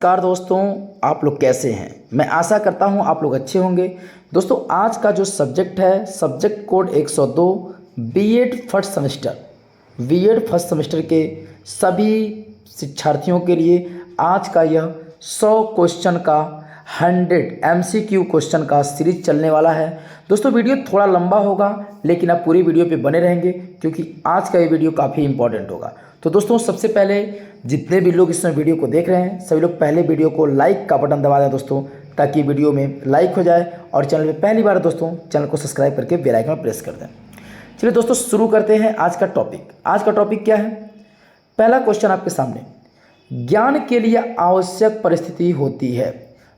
नमस्कार दोस्तों, आप लोग कैसे हैं। मैं आशा करता हूं आप लोग अच्छे होंगे। दोस्तों आज का जो सब्जेक्ट है, subject code 102, BEd first semester के सभी शिक्षार्थियों के लिए आज का यह 100 क्वेश्चन का 100 एमसीक्यू क्वेश्चन का सीरीज चलने वाला है। दोस्तों वीडियो थोड़ा लंबा होगा, लेकिन आप पूरी वीडियो पे बने रहेंगे क्योंकि आज का ये वीडियो काफ़ी इंपॉर्टेंट होगा। तो दोस्तों सबसे पहले जितने भी लोग इसमें वीडियो को देख रहे हैं, सभी लोग पहले वीडियो को लाइक का बटन दबा दें दोस्तों, ताकि वीडियो में लाइक हो जाए। और चैनल पे पहली बार दोस्तों चैनल को सब्सक्राइब करके बेल आइकन प्रेस कर दें। चलिए दोस्तों शुरू करते हैं आज का टॉपिक। आज का टॉपिक क्या है? पहला क्वेश्चन आपके सामने, ज्ञान के लिए आवश्यक परिस्थिति होती है।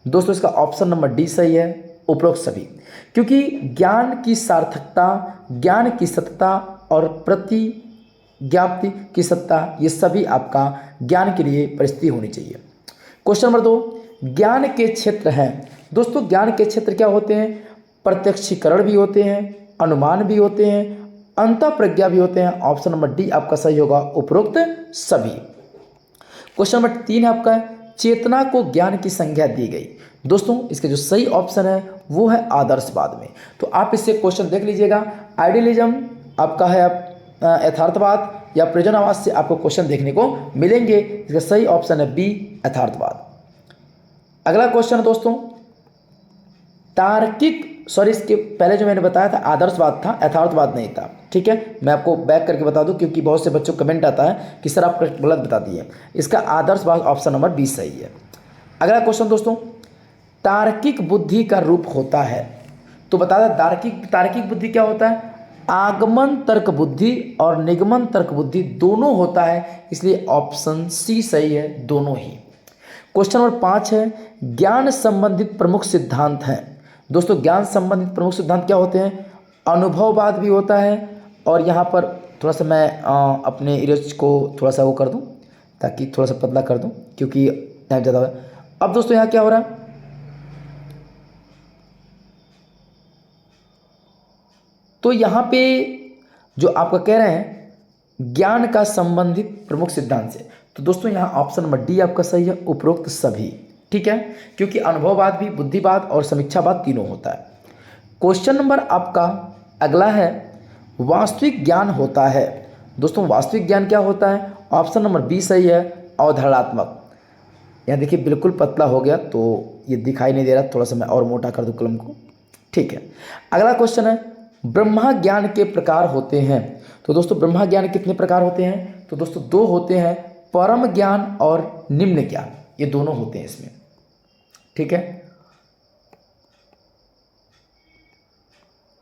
दोस्तों इसका ऑप्शन नंबर डी सही है, उपरोक्त सभी। क्योंकि ज्ञान की सार्थकता, ज्ञान की सत्यता और प्रतिज्ञाप्ति की सत्ता, ये सभी आपका ज्ञान के लिए परिस्थिति होनी चाहिए। क्वेश्चन नंबर 2, ज्ञान के क्षेत्र हैं। दोस्तों ज्ञान के क्षेत्र क्या होते हैं? प्रत्यक्षीकरण भी होते हैं, अनुमान भी होते हैं, अंतःप्रज्ञा भी होते हैं। ऑप्शन नंबर डी आपका सही होगा, उपरोक्त सभी। क्वेश्चन नंबर 3 है आपका, चेतना को ज्ञान की संज्ञा दी गई। दोस्तों इसका जो सही ऑप्शन है वो है आदर्शवाद में। तो आप इससे क्वेश्चन देख लीजिएगा। आइडियलिज्म आपका है यथार्थवाद या प्रयोजनवाद से आपको क्वेश्चन देखने को मिलेंगे। इसका सही ऑप्शन है बी, यथार्थवाद। अगला क्वेश्चन है दोस्तों, इसके पहले जो मैंने बताया था आदर्शवाद था, यथार्थवाद नहीं था। ठीक है, मैं आपको बैक करके बता दूं क्योंकि बहुत से बच्चों को कमेंट आता है कि सर आप गलत बता दिए। इसका आदर्शवाद ऑप्शन नंबर बी सही है। अगला क्वेश्चन दोस्तों, तार्किक बुद्धि का रूप होता है। तो बता दें तार्किक बुद्धि क्या होता है? आगमन तर्क बुद्धि और निगमन तर्क बुद्धि दोनों होता है, इसलिए ऑप्शन सी सही है, दोनों ही। क्वेश्चन नंबर 5 है, ज्ञान संबंधित प्रमुख सिद्धांत हैं। दोस्तों ज्ञान संबंधित प्रमुख सिद्धांत क्या होते हैं? अनुभववाद भी होता है, और यहाँ पर थोड़ा सा मैं अपने इरेज को थोड़ा सा वो कर दूँ, ताकि थोड़ा सा पतला कर दूँ क्योंकि टाइम ज़्यादा है। अब दोस्तों यहाँ क्या हो रहा है, तो यहाँ पे जो आपका कह रहे हैं ज्ञान का संबंधित प्रमुख सिद्धांत से, तो दोस्तों यहाँ ऑप्शन नंबर डी आपका सही है, उपरोक्त सभी। ठीक है, क्योंकि अनुभववाद भी, बुद्धिवाद और समीक्षावाद तीनों होता है। क्वेश्चन नंबर आपका अगला है, वास्तविक ज्ञान होता है। दोस्तों वास्तविक ज्ञान क्या होता है? ऑप्शन नंबर बी सही है, अवधारणात्मक। यहाँ देखिए बिल्कुल पतला हो गया तो ये दिखाई नहीं दे रहा, थोड़ा सा मैं और मोटा कर दूँ कलम को। ठीक है, अगला क्वेश्चन है, ब्रह्मा ज्ञान के प्रकार होते हैं। तो दोस्तों ब्रह्मा ज्ञान कितने प्रकार होते हैं? तो दोस्तों 2 होते हैं, परम ज्ञान और निम्न ज्ञान, ये दोनों होते हैं इसमें। ठीक है,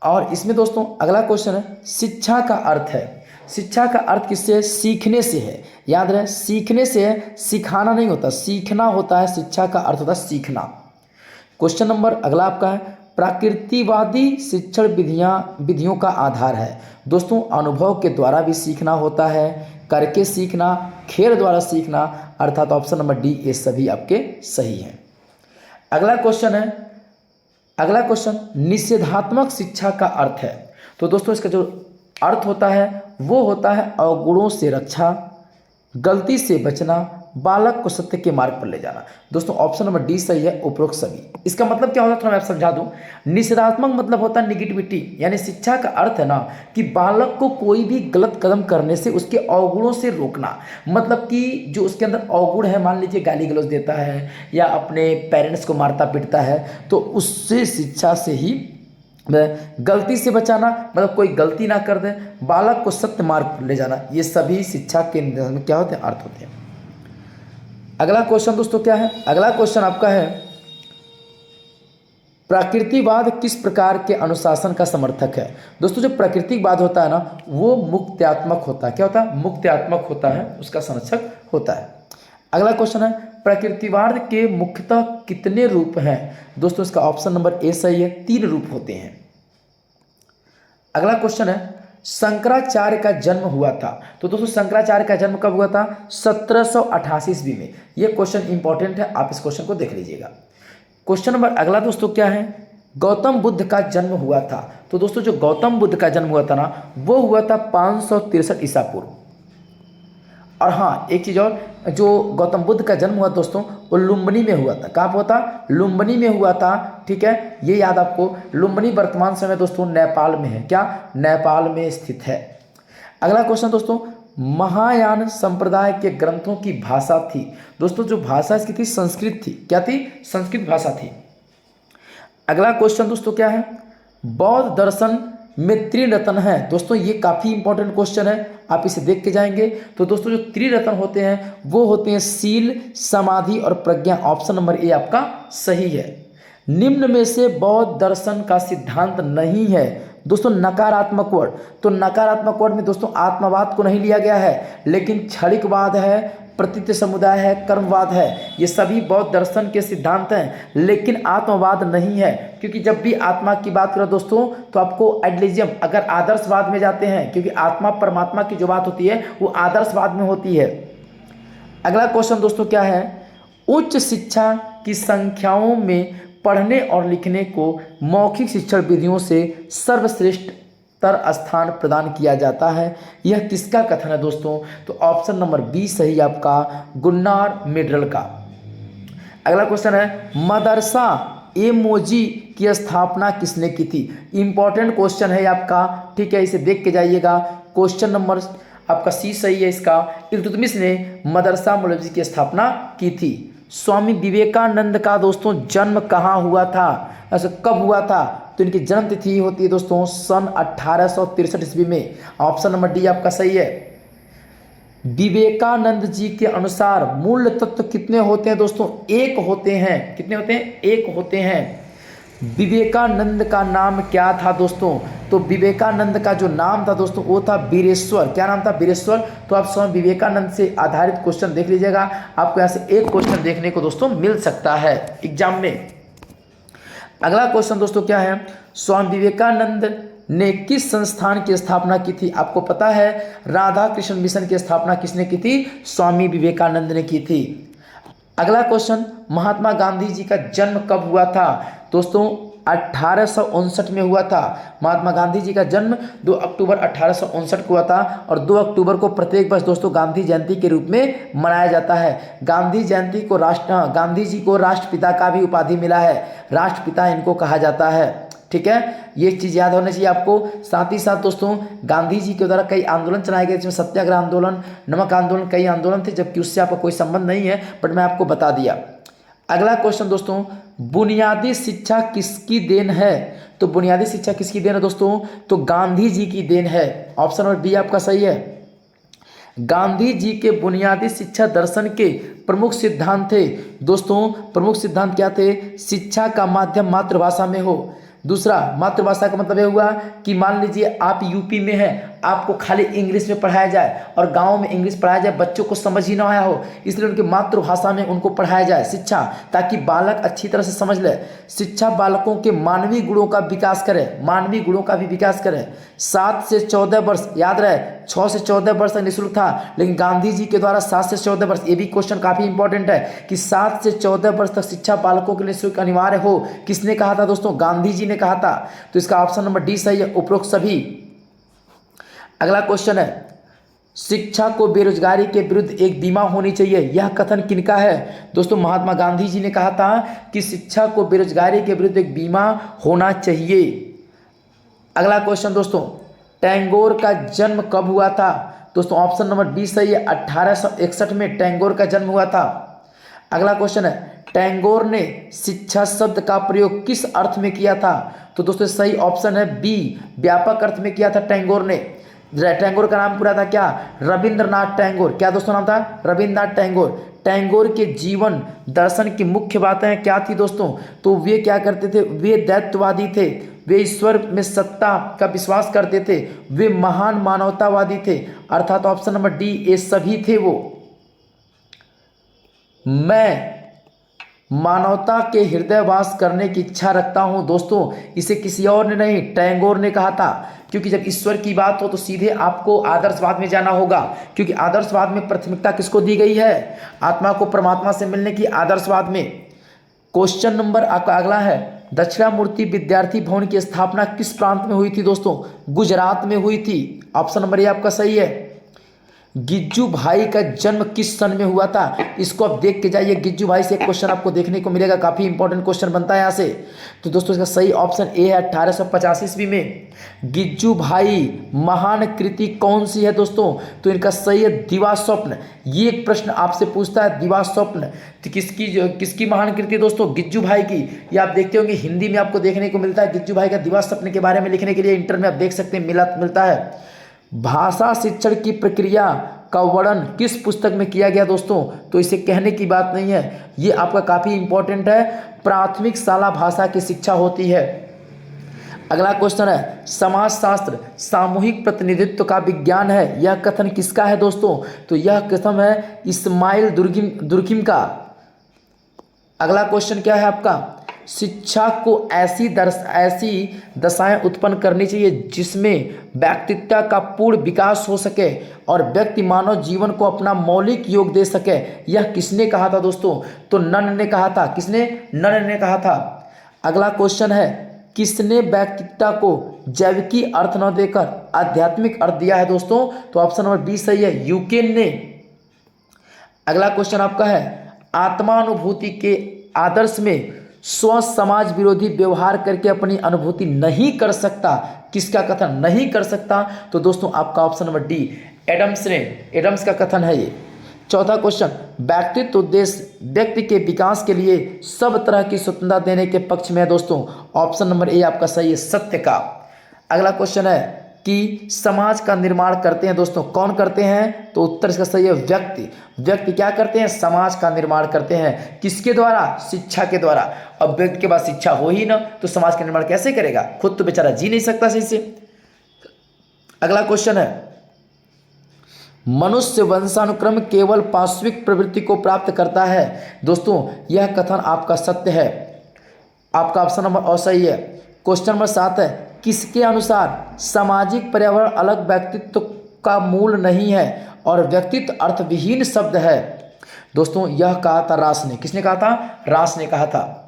और इसमें दोस्तों अगला क्वेश्चन है, शिक्षा का अर्थ है। शिक्षा का अर्थ किससे है? सीखने से है। याद रहे, सीखने से है, सिखाना नहीं होता, सीखना होता है। शिक्षा का अर्थ होता है सीखना। क्वेश्चन नंबर अगला आपका है, प्रकृतिवादी शिक्षण विधियों का आधार है। दोस्तों अनुभव के द्वारा भी सीखना होता है, करके सीखना, खेल द्वारा सीखना, अर्थात ऑप्शन नंबर डी ये सभी आपके सही हैं। अगला क्वेश्चन निषेधात्मक शिक्षा का अर्थ है। तो दोस्तों इसका जो अर्थ होता है वो होता है अवगुणों से रक्षा, गलती से बचना, बालक को सत्य के मार्ग पर ले जाना। दोस्तों ऑप्शन नंबर डी सही है, उपरोक्त सभी। इसका मतलब क्या होता है थोड़ा मैं आप समझा दूं। निषेधात्मक मतलब होता है निगेटिविटी, यानी शिक्षा का अर्थ है ना कि बालक को कोई भी गलत कदम करने से उसके अवगुणों से रोकना। मतलब कि जो उसके अंदर अवगुण है, मान लीजिए गाली गलौज देता है या अपने पेरेंट्स को मारता पीटता है, तो उससे शिक्षा से ही गलती से बचाना, मतलब कोई गलती ना कर दे, बालक को सत्य मार्ग पर ले जाना, ये सभी शिक्षा के में क्या होते हैं? अर्थ होते हैं। अगला क्वेश्चन दोस्तों क्या है? अगला क्वेश्चन आपका है, प्राकृतिकवाद किस प्रकार के अनुशासन का समर्थक है। दोस्तों जो प्राकृतिकवाद होता है ना वो मुक्त्यात्मक होता है। क्या होता है? मुक्त्यात्मक होता है, उसका संरक्षक होता है। अगला क्वेश्चन है, प्राकृतिकवाद के मुख्यतः कितने रूप हैं। दोस्तों इसका ऑप्शन नंबर ए सही है, 3 रूप होते हैं। अगला क्वेश्चन है, शंकराचार्य का जन्म हुआ था। तो दोस्तों शंकराचार्य का जन्म कब हुआ था? 1788 ईस्वी में। यह क्वेश्चन इंपॉर्टेंट है, आप इस क्वेश्चन को देख लीजिएगा। क्वेश्चन नंबर अगला दोस्तों क्या है, गौतम बुद्ध का जन्म हुआ था। तो दोस्तों जो गौतम बुद्ध का जन्म हुआ था ना वो हुआ था 563 ईसा पूर्व। और हाँ, एक चीज़ और, जो गौतम बुद्ध का जन्म हुआ दोस्तों वो लुम्बिनी में हुआ था। कहाँ पे हुआ था? लुम्बिनी में हुआ था। ठीक है, ये याद आपको। लुम्बिनी वर्तमान समय दोस्तों नेपाल में है। क्या? नेपाल में स्थित है। अगला क्वेश्चन दोस्तों, महायान संप्रदाय के ग्रंथों की भाषा थी। दोस्तों जो भाषा इसकी थी संस्कृत थी। क्या थी? संस्कृत भाषा थी। अगला क्वेश्चन दोस्तों क्या है? बौद्ध दर्शन में त्रिरत्न है। दोस्तों ये काफ़ी इंपॉर्टेंट क्वेश्चन है, आप इसे देख के जाएंगे। तो दोस्तों जो त्रिरत्न होते हैं वो होते हैं शील, समाधि और प्रज्ञा। ऑप्शन नंबर ए आपका सही है। निम्न में से बौद्ध दर्शन का सिद्धांत नहीं है। दोस्तों नकारात्मक वर्ड, तो नकारात्मक वर्ड में दोस्तों आत्मवाद को नहीं लिया गया है, लेकिन क्षणिकवाद है, प्रतीत समुदाय है, कर्मवाद है। ये सभी बौद्ध दर्शन के सिद्धांत हैं, लेकिन आत्मवाद नहीं है। क्योंकि जब भी आत्मा की बात करो दोस्तों तो आपको आइडियलिज्म, अगर आदर्शवाद में जाते हैं, क्योंकि आत्मा परमात्मा की जो बात होती है वो आदर्शवाद में होती है। अगला क्वेश्चन दोस्तों क्या है? उच्च शिक्षा की संख्याओं में पढ़ने और लिखने को मौखिक शिक्षण विधियों से सर्वश्रेष्ठ स्थान प्रदान किया जाता है। यह किसका कथन है दोस्तों? तो ऑप्शन नंबर बी सही आपका, गुन्नार मिडरल का। अगला क्वेश्चन है, मदरसा एमओजी की स्थापना किसने की थी? इंपॉर्टेंट क्वेश्चन है आपका। ठीक है, इसे देख के जाइएगा। क्वेश्चन नंबर आपका सी सही है इसका। इल्तुतमिश ने मदरसा मौलवी की स्थापना की थी। स्वामी विवेकानंद का दोस्तों जन्म कहाँ हुआ था? ऐसे कब हुआ था? तो इनकी जन्म तिथि होती है दोस्तों सन 1863 ईस्वी में। ऑप्शन नंबर डी आपका सही है। विवेकानंद जी के अनुसार मूल तत्व कितने होते हैं दोस्तों? एक होते हैं। कितने होते हैं? एक होते हैं। विवेकानंद का नाम क्या था दोस्तों? तो विवेकानंद का जो नाम था दोस्तों वो था वीरेश्वर। क्या नाम था? वीरेश्वर। तो आप स्वामी विवेकानंद से आधारित क्वेश्चन देख लीजिएगा, आपको यहाँ से एक क्वेश्चन देखने को दोस्तों मिल सकता है एग्जाम में। अगला क्वेश्चन दोस्तों क्या है? स्वामी विवेकानंद ने किस संस्थान की स्थापना की थी? आपको पता है राधा कृष्ण मिशन की स्थापना किसने की थी? स्वामी विवेकानंद ने की थी। अगला क्वेश्चन, महात्मा गांधी जी का जन्म कब हुआ था? दोस्तों 1859 में हुआ था। महात्मा गांधी जी का जन्म 2 अक्टूबर 1859 को हुआ था और 2 अक्टूबर को प्रत्येक वर्ष दोस्तों गांधी जयंती के रूप में मनाया जाता है। गांधी जयंती को गांधी जी को राष्ट्रपिता का भी उपाधि मिला है। राष्ट्रपिता इनको कहा जाता है। ठीक है, ये चीज़ याद होनी चाहिए आपको। साथ ही साथ दोस्तों गांधी जी के द्वारा कई आंदोलन चलाए गए, जिसमें सत्याग्रह आंदोलन, नमक आंदोलन, कई आंदोलन थे, जबकि उससे आपका कोई संबंध नहीं है, बट मैं आपको बता दिया। अगला क्वेश्चन दोस्तों, बुनियादी शिक्षा किसकी देन है? तो बुनियादी शिक्षा किसकी देन है दोस्तों? तो गांधी जी की देन है। ऑप्शन नंबर बी आपका सही है। गांधी जी के बुनियादी शिक्षा दर्शन के प्रमुख सिद्धांत थे दोस्तों। प्रमुख सिद्धांत क्या थे? शिक्षा का माध्यम मातृभाषा में हो। दूसरा, मातृभाषा का मतलब यह हुआ कि मान लीजिए आप यूपी में हैं, आपको खाली इंग्लिश में पढ़ाया जाए और गांव में इंग्लिश पढ़ाया जाए, बच्चों को समझ ही ना आया हो, इसलिए उनकी मातृभाषा में उनको पढ़ाया जाए शिक्षा, ताकि बालक अच्छी तरह से समझ ले। शिक्षा बालकों के मानवीय गुणों का विकास करे, मानवीय गुणों का भी विकास करे। 7 से 14 वर्ष, याद रहे 6 से 14 वर्ष तक निःशुल्क था, लेकिन गांधी जी के द्वारा 7 से 14 वर्ष, ये भी क्वेश्चन काफी इंपॉर्टेंट है कि 7 से 14 वर्ष तक शिक्षा बालकों के लिए निःशुल्क अनिवार्य हो। किसने कहा था दोस्तों? गांधी जी ने कहा था। तो इसका ऑप्शन नंबर डी सही है, उपरोक्त सभी। अगला क्वेश्चन है, शिक्षा को बेरोजगारी के विरुद्ध एक बीमा होनी चाहिए, यह कथन किनका है? दोस्तों महात्मा गांधी जी ने कहा था कि शिक्षा को बेरोजगारी के विरुद्ध एक बीमा होना चाहिए। अगला क्वेश्चन दोस्तों, टैगोर का जन्म कब हुआ था? दोस्तों ऑप्शन नंबर बी सही है, 1861 में टैगोर का जन्म हुआ था। अगला क्वेश्चन है, टैगोर ने शिक्षा शब्द का प्रयोग किस अर्थ में किया था? तो दोस्तों सही ऑप्शन है बी, व्यापक अर्थ में किया था टैगोर ने। टैगोर का नाम पूरा था क्या? रविंद्रनाथ टैगोर। क्या दोस्तों नाम था? रविंद्रनाथ टैगोर। टैगोर के जीवन दर्शन की मुख्य बातें क्या थी दोस्तों? तो वे क्या करते थे? वे दैत्यवादी थे, वे ईश्वर में सत्ता का विश्वास करते थे, वे महान मानवतावादी थे। अर्थात ऑप्शन नंबर डी ये सभी थे वो। मैं मानवता के हृदय वास करने की इच्छा रखता हूं दोस्तों, इसे किसी और ने नहीं, टैगोर ने कहा था। क्योंकि जब ईश्वर की बात हो तो सीधे आपको आदर्शवाद में जाना होगा, क्योंकि आदर्शवाद में प्राथमिकता किसको दी गई है? आत्मा को परमात्मा से मिलने की आदर्शवाद में। क्वेश्चन नंबर आपका अगला है, दक्षिणामूर्ति विद्यार्थी भवन की स्थापना किस प्रांत में हुई थी दोस्तों? गुजरात में हुई थी। ऑप्शन नंबर ए आपका सही है। गिज्जू भाई का जन्म किस सन में हुआ था? इसको आप देख के जाइए, गिज्जू भाई से एक क्वेश्चन आपको देखने को मिलेगा, काफी इंपॉर्टेंट क्वेश्चन बनता है यहाँ से। तो दोस्तों इसका सही ऑप्शन ए है 1885 ईस्वी में। गिज्जू भाई महान कृति कौन सी है दोस्तों? तो इनका सही है दिवा स्वप्न। ये एक प्रश्न आपसे पूछता है, दिवा स्वप्न तो किसकी महान कृति है दोस्तों? गिज्जू भाई की। ये आप देखते होंगे हिंदी में आपको देखने को मिलता है गिज्जू भाई का दिवा स्वप्न के बारे में लिखने के लिए इंटर में आप देख सकते हैं मिलता है। भाषा शिक्षण की प्रक्रिया का वर्णन किस पुस्तक में किया गया दोस्तों? तो इसे कहने की बात नहीं है, ये आपका काफी इंपॉर्टेंट है, प्राथमिक शाला भाषा की शिक्षा होती है। अगला क्वेश्चन है, समाजशास्त्र सामूहिक प्रतिनिधित्व का विज्ञान है, यह कथन किसका है दोस्तों? तो यह कथन है इस्माइल दुर्किम का। अगला क्वेश्चन क्या है आपका, शिक्षा को ऐसी दशाएं उत्पन्न करनी चाहिए जिसमें व्यक्तित्व का पूर्ण विकास हो सके और व्यक्ति मानव जीवन को अपना मौलिक योग दे सके, यह किसने कहा था दोस्तों? तो नन ने कहा था। किसने? नन ने कहा था। अगला क्वेश्चन है, किसने व्यक्तित्व को जैविकी अर्थ न देकर आध्यात्मिक अर्थ दिया है दोस्तों? तो ऑप्शन नंबर बी सही है, यूकेन ने। अगला क्वेश्चन आपका है, आत्मानुभूति के आदर्श में स्व समाज विरोधी व्यवहार करके अपनी अनुभूति नहीं कर सकता, किसका कथन नहीं कर सकता? तो दोस्तों आपका ऑप्शन नंबर डी, एडम्स का कथन है ये। चौथा क्वेश्चन, व्यक्तित्व उद्देश्य व्यक्ति के विकास के लिए सब तरह की स्वतंत्रता देने के पक्ष में है दोस्तों। ऑप्शन नंबर ए आपका सही है, सत्य का। अगला क्वेश्चन है कि समाज का निर्माण करते हैं दोस्तों, कौन करते हैं? तो उत्तर इसका सही है, व्यक्ति क्या करते हैं? समाज का निर्माण करते हैं। किसके द्वारा? शिक्षा के द्वारा। अब व्यक्ति के पास शिक्षा हो ही ना तो समाज का निर्माण कैसे करेगा? खुद तो बेचारा जी नहीं सकता सही से। अगला क्वेश्चन है, मनुष्य वंशानुक्रम केवल पार्श्विक प्रवृत्ति को प्राप्त करता है दोस्तों, यह कथन आपका सत्य है। आपका ऑप्शन नंबर और सही है। क्वेश्चन नंबर 7 है, किसके अनुसार सामाजिक पर्यावरण अलग व्यक्तित्व का मूल नहीं है और व्यक्तित्व अर्थविहीन शब्द है? दोस्तों यह कहा था रास ने। किसने कहा था? रास ने कहा था।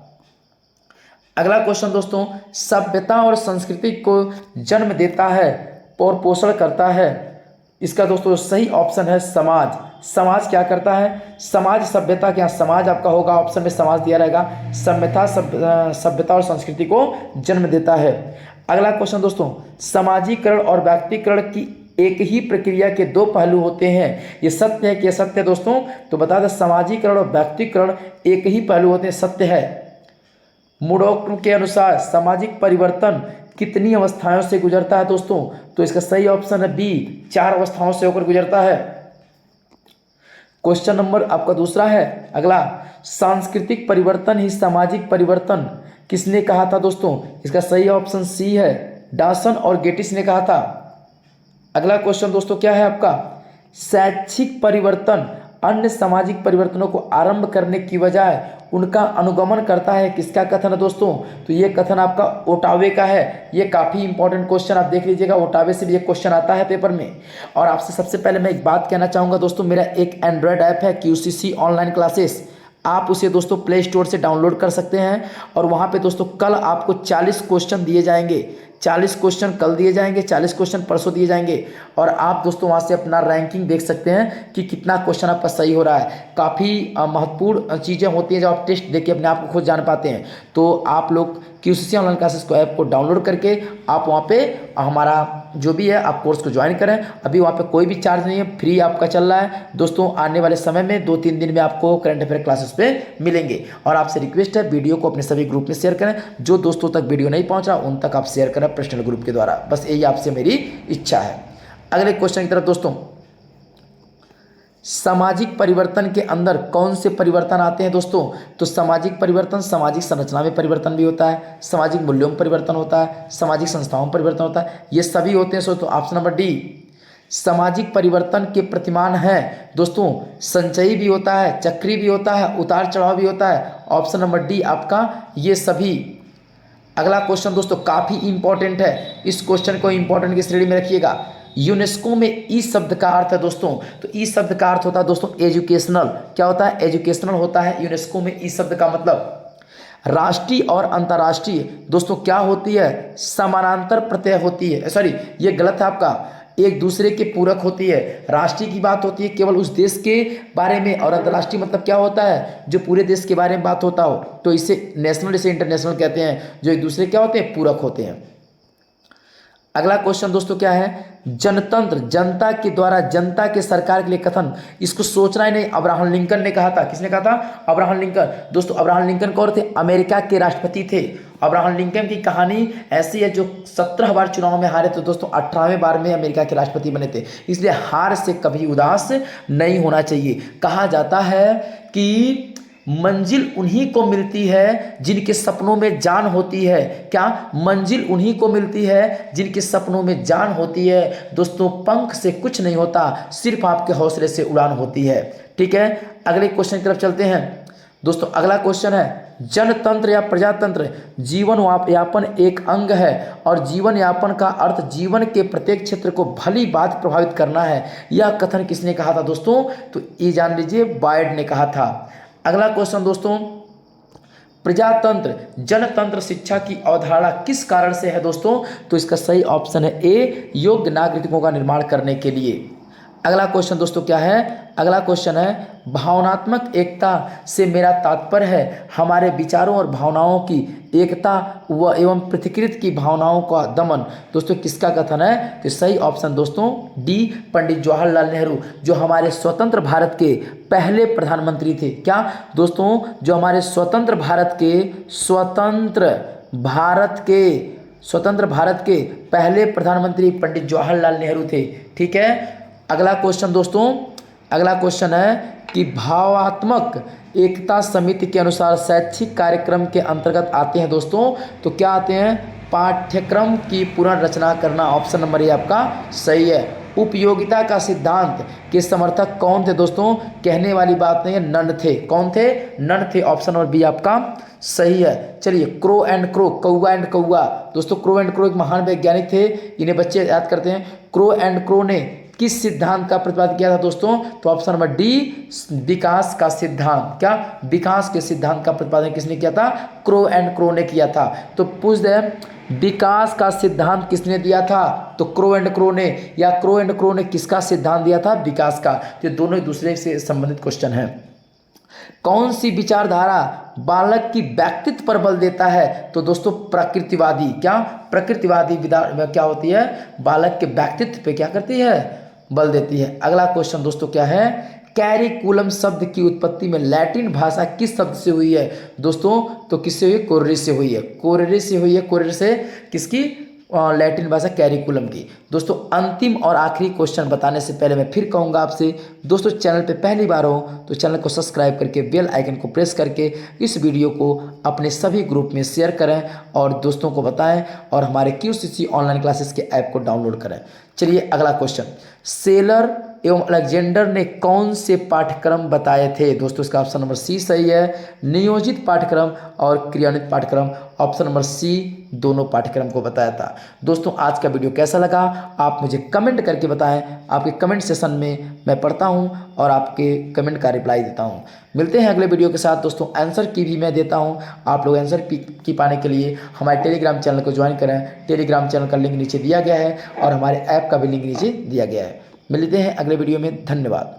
अगला क्वेश्चन दोस्तों, सभ्यता और संस्कृति को जन्म देता है और पोषण करता है, इसका दोस्तों सही ऑप्शन है समाज। समाज क्या करता है? समाज सभ्यता, क्या समाज आपका होगा, ऑप्शन में समाज दिया रहेगा। सभ्यता और संस्कृति को जन्म देता है। अगला क्वेश्चन दोस्तों, समाजीकरण और व्यक्तिकरण की एक ही प्रक्रिया के दो पहलू होते हैं, ये सत्य है कि असत्य है दोस्तों? तो बता दें समाजीकरण और व्यक्तिकरण एक ही पहलू होते हैं, सत्य है। मुडोक के अनुसार सामाजिक परिवर्तन कितनी अवस्थाओं से गुजरता है दोस्तों? तो इसका सही ऑप्शन है बी, 4 अवस्थाओं से होकर गुजरता है। क्वेश्चन नंबर आपका दूसरा है अगला, सांस्कृतिक परिवर्तन ही सामाजिक परिवर्तन किसने कहा था दोस्तों? इसका सही ऑप्शन सी है, डॉसन और गेटिस ने कहा था। अगला क्वेश्चन दोस्तों क्या है आपका, शैक्षिक परिवर्तन अन्य सामाजिक परिवर्तनों को आरंभ करने की बजाय उनका अनुगमन करता है, किसका कथन है दोस्तों? तो ये कथन आपका ओटावे का है। ये काफ़ी इंपॉर्टेंट क्वेश्चन आप देख लीजिएगा, ओटावे से भी ये क्वेश्चन आता है पेपर में। और आपसे सबसे पहले मैं एक बात कहना चाहूँगा दोस्तों, मेरा एक एंड्रॉयड ऐप है QCC ऑनलाइन क्लासेस, आप उसे दोस्तों प्ले स्टोर से डाउनलोड कर सकते हैं। और वहाँ पे दोस्तों कल आपको 40 क्वेश्चन दिए जाएंगे, 40 क्वेश्चन कल दिए जाएंगे, 40 क्वेश्चन परसों दिए जाएंगे। और आप दोस्तों वहाँ से अपना रैंकिंग देख सकते हैं कि कितना क्वेश्चन आपका सही हो रहा है। काफ़ी महत्वपूर्ण चीज़ें होती हैं जो आप टेस्ट देके अपने आप को खुद जान पाते हैं। तो आप लोग QCC ऑनलाइन क्लासेस को ऐप को डाउनलोड करके आप वहाँ पे हमारा जो भी है आप कोर्स को ज्वाइन करें। अभी वहाँ पे कोई भी चार्ज नहीं है, फ्री आपका चल रहा है दोस्तों। आने वाले समय में 2-3 दिन में आपको करंट अफेयर क्लासेस पे मिलेंगे। और आपसे रिक्वेस्ट है वीडियो को अपने सभी ग्रुप में शेयर करें, जो दोस्तों तक वीडियो नहीं पहुँच रहा उन तक आप शेयर करें पर्सनल ग्रुप के द्वारा, बस यही आपसे मेरी इच्छा है। अगले क्वेश्चन की तरफ दोस्तों, सामाजिक परिवर्तन के अंदर कौन से परिवर्तन आते हैं दोस्तों? तो सामाजिक परिवर्तन सामाजिक संरचना में परिवर्तन भी होता है, सामाजिक मूल्यों में परिवर्तन होता है, सामाजिक संस्थाओं में परिवर्तन होता है, ये सभी होते हैं दोस्तों। ऑप्शन नंबर डी, सामाजिक परिवर्तन के प्रतिमान है दोस्तों, संचयी भी होता है, चक्री भी होता है, उतार चढ़ाव भी होता है। ऑप्शन नंबर डी आपका ये सभी। अगला क्वेश्चन दोस्तों काफ़ी इंपॉर्टेंट है, इस क्वेश्चन को इंपॉर्टेंट की श्रेणी में रखिएगा। यूनेस्को में ई शब्द का अर्थ है दोस्तों, तो ई शब्द का अर्थ होता है दोस्तों एजुकेशनल। क्या होता है? एजुकेशनल होता है यूनेस्को में ई शब्द का मतलब। राष्ट्रीय और अंतर्राष्ट्रीय दोस्तों क्या होती है? समानांतर प्रत्यय होती है, सॉरी ये गलत है आपका। एक दूसरे के पूरक होती है। राष्ट्रीय की बात होती है केवल उस देश के बारे में, और अंतर्राष्ट्रीय मतलब क्या होता है, जो पूरे देश के बारे में बात होता हो। तो इसे नेशनल इसे इंटरनेशनल कहते हैं, जो एक दूसरे क्या होते हैं, पूरक होते हैं। अगला क्वेश्चन दोस्तों क्या है, जनतंत्र जनता के द्वारा जनता के सरकार के लिए कथन। इसको सोचना ही नहीं, अब्राहम लिंकन ने कहा था। किसने कहा था? Abraham Lincoln. दोस्तों अब्राहम लिंकन कौन थे? अमेरिका के राष्ट्रपति थे। अब्राहम लिंकन की कहानी ऐसी है, जो 17 बार चुनाव में हारे थे दोस्तों, 18वें बार में अमेरिका के राष्ट्रपति बने थे। इसलिए हार से कभी उदास नहीं होना चाहिए। कहा जाता है कि मंजिल उन्हीं को मिलती है जिनके सपनों में जान होती है। क्या? मंजिल उन्हीं को मिलती है जिनके सपनों में जान होती है। दोस्तों पंख से कुछ नहीं होता, सिर्फ आपके हौसले से उड़ान होती है। ठीक है, अगले क्वेश्चन की तरफ चलते हैं। दोस्तों अगला क्वेश्चन है, जनतंत्र या प्रजातंत्र जीवन यापन एक अंग है, और जीवन यापन का अर्थ जीवन के प्रत्येक क्षेत्र को भली बात प्रभावित करना है। यह कथन किसने कहा था दोस्तों? तो ये जान लीजिए, बायड ने कहा था। अगला क्वेश्चन दोस्तों, प्रजातंत्र जनतंत्र शिक्षा की अवधारणा किस कारण से है दोस्तों? तो इसका सही ऑप्शन है ए, योग्य नागरिकों का निर्माण करने के लिए। अगला क्वेश्चन दोस्तों क्या है? अगला क्वेश्चन है, भावनात्मक एकता से मेरा तात्पर्य है हमारे विचारों और भावनाओं की एकता व एवं पृथकीकृत की भावनाओं का दमन। दोस्तों किसका कथन है? तो सही ऑप्शन दोस्तों डी, पंडित जवाहरलाल नेहरू, जो हमारे स्वतंत्र भारत के पहले प्रधानमंत्री थे। क्या दोस्तों? जो हमारे स्वतंत्र भारत के पहले प्रधानमंत्री पंडित जवाहरलाल नेहरू थे। ठीक है, अगला क्वेश्चन दोस्तों, अगला क्वेश्चन है कि भावात्मक एकता समिति के अनुसार शैक्षिक कार्यक्रम के अंतर्गत आते हैं दोस्तों, तो क्या आते हैं? पाठ्यक्रम की पुनर्रचना करना। ऑप्शन नंबर ए आपका सही है। उपयोगिता का सिद्धांत के समर्थक कौन थे दोस्तों? कहने वाली बात नहीं है, नन थे। कौन थे? नन थे। ऑप्शन नंबर बी आपका सही है। चलिए, क्रो एंड क्रो, कौआ एंड कौआ। दोस्तों क्रो एंड क्रो एक महान वैज्ञानिक थे, इन्हें बच्चे याद करते हैं। क्रो एंड क्रो ने किस सिद्धांत का प्रतिपादन किया था दोस्तों? तो ऑप्शन नंबर डी, विकास का सिद्धांत। क्या? विकास के सिद्धांत का प्रतिपादन किसने किया था? क्रो एंड क्रो ने किया था। तो पूछ दे, विकास का सिद्धांत किसने दिया था? तो क्रो एंड क्रो ने, या क्रो एंड क्रो ने किसका सिद्धांत दिया था? विकास का। तो दोनों एक दूसरे से संबंधित क्वेश्चन है। कौन सी विचारधारा बालक की व्यक्तित्व पर बल देता है? तो दोस्तों प्रकृतिवादी। क्या? प्रकृतिवादी क्या होती है? बालक के व्यक्तित्व पे क्या करती है? बल देती है। अगला क्वेश्चन दोस्तों क्या है, कैरिकुलम शब्द की उत्पत्ति में लैटिन भाषा किस शब्द से हुई है? दोस्तों तो किससे हुई? कोर्रे से हुई है। कोर्रे से हुई है। कोर्रे से किसकी? लैटिन भाषा कैरिकुलम की। दोस्तों अंतिम और आखिरी क्वेश्चन बताने से पहले मैं फिर कहूँगा आपसे, दोस्तों चैनल पे पहली बार हो तो चैनल को सब्सक्राइब करके बेल आइकन को प्रेस करके इस वीडियो को अपने सभी ग्रुप में शेयर करें और दोस्तों को बताएं, और हमारे QCC ऑनलाइन क्लासेस के ऐप को डाउनलोड करें। चलिए अगला क्वेश्चन, सेलर एवं अलेक्जेंडर ने कौन से पाठ्यक्रम बताए थे? दोस्तों इसका ऑप्शन नंबर सी सही है। नियोजित पाठ्यक्रम और क्रियान्वित पाठ्यक्रम, ऑप्शन नंबर सी दोनों पाठ्यक्रम को बताया था। दोस्तों आज का वीडियो कैसा लगा आप मुझे कमेंट करके बताएं। आपके कमेंट सेशन में मैं पढ़ता हूं और आपके कमेंट का रिप्लाई देता हूं। मिलते हैं अगले वीडियो के साथ। दोस्तों आंसर की भी मैं देता हूं। आप लोग आंसर की पाने के लिए हमारे टेलीग्राम चैनल को ज्वाइन करें। टेलीग्राम चैनल का लिंक नीचे दिया गया है और हमारे ऐप का भी लिंक नीचे दिया गया है। मिलते हैं अगले वीडियो में। धन्यवाद।